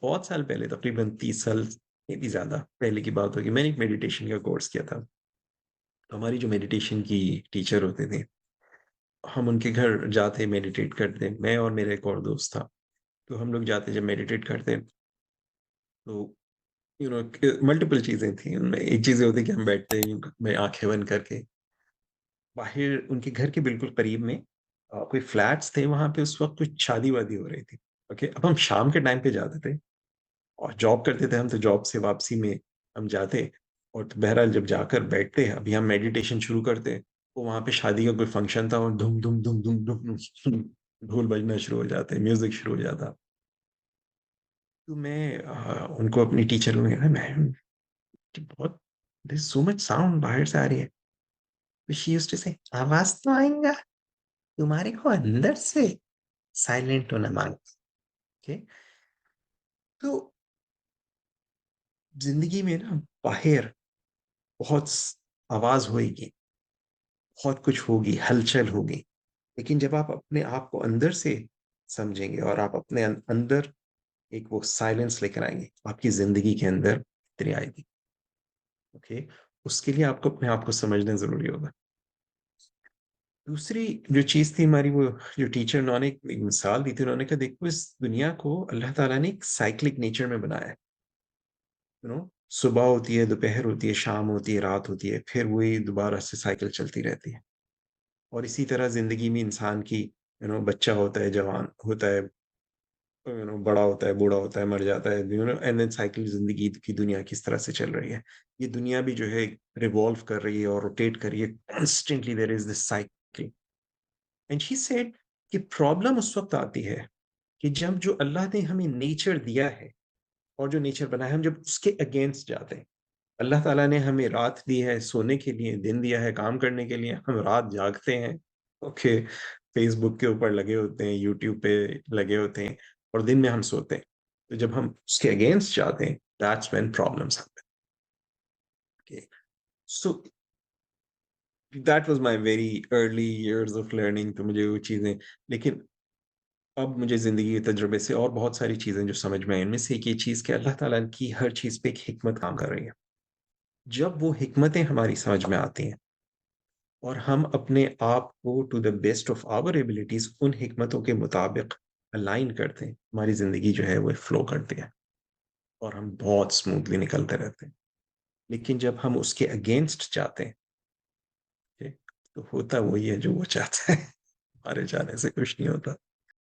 बहुत साल पहले, तकरीबन 30 साल ये भी ज्यादा पहले की बात होगी, मैंने एक मेडिटेशन का कोर्स किया था। तो हमारी जो मेडिटेशन की टीचर होते थे, हम उनके घर जाते, मेडिटेट करते, मैं और मेरा एक और दोस्त था। तो हम लोग जाते, जब मेडिटेट करते, तो मल्टीपल चीजें थी उनमें। एक चीज ये होती कि हम बैठते में आंखें बंद करके, बाहर उनके घर के बिल्कुल करीब में कोई फ्लैट्स थे, वहां पे उस वक्त कुछ शादी वादी हो रही थी। ओके, अब हम शाम के टाइम पे जाते थे और जॉब करते थे हम, तो जॉब से वापसी में हम जाते। और तो बहरहाल जब जाकर बैठते, अभी हम मेडिटेशन शुरू करते, तो वहां पे शादी का कोई फंक्शन था और धूम धूम धूम धूम धूम धूम ढोल बजना शुरू हो जाते, म्यूजिक शुरू हो जाता। तो मैं उनको अपनी टीचर को कहना, मैम बहुत दिस सो मच साउंड बाहर से आ रही है। तो शी यूज्ड टू से, आवाज तो आएगा, तुम्हारे को अंदर से साइलेंट होना मांग। ओके। तो जिंदगी में ना बाहर बहुत आवाज होगी, बहुत कुछ होगी, हलचल होगी, लेकिन जब आप अपने आप को अंदर से समझेंगे और आप अपने अंदर एक वो साइलेंस लेकर आएंगे, आपकी जिंदगी के अंदर इतनी आएगी। ओके। उसके लिए आपको अपने आप को समझना जरूरी होगा। दूसरी जो चीज थी हमारी, वो जो टीचर, उन्होंने एक मिसाल दी थी। उन्होंने कहा, देखो इस दुनिया को अल्लाह ताला ने एक साइक्लिक नेचर में बनाया है। सुबह होती है, दोपहर होती है, शाम होती है, रात होती है, फिर वही दोबारा से साइकिल चलती रहती है। और इसी तरह जिंदगी में इंसान की, बच्चा होता है, जवान होता है, बड़ा होता है, बूढ़ा होता है, मर जाता है, एंड देन साइकिल, जिंदगी की दुनिया किस तरह से चल रही है। ये दुनिया भी जो है रिवॉल्व कर रही है और रोटेट कर रही है constantly, there is this cycle. And she said कि प्रॉब्लम उस वक्त आती है कि जब जो अल्लाह ने हमें नेचर दिया है और जो नेचर बनाया है, हम जब उसके अगेंस्ट जाते हैं। अल्लाह ताला ने हमें रात दी है सोने के लिए, दिन दिया है काम करने के लिए, हम रात जागते हैं। ओके। फेसबुक के ऊपर लगे होते हैं, यूट्यूब पे लगे होते हैं, और दिन में हम सोते हैं। तो जब हम उसके अगेंस्ट जाते हैं, that's when problems happen. Okay. So that was my very early years of learning, तो मुझे वो चीजें, लेकिन अब मुझे जिंदगी के तजुर्बे से और बहुत सारी चीजें जो समझ में आई, उनमें से एक ये चीज कि अल्लाह ताला की हर चीज पे एक हिकमत काम कर रही है। जब वो हिकमतें हमारी समझ में आती हैं और हम अपने आप को to the best of our abilities उन हिकमतों के मुताबिक अलाइन करते हैं, हमारी जिंदगी जो है वो फ्लो करती है और हम बहुत स्मूथली निकलते रहते हैं। लेकिन जब हम उसके अगेंस्ट जाते हैं, ठीक, तो होता वही है जो वो चाहता है। हमारे जाने से कुछ नहीं होता।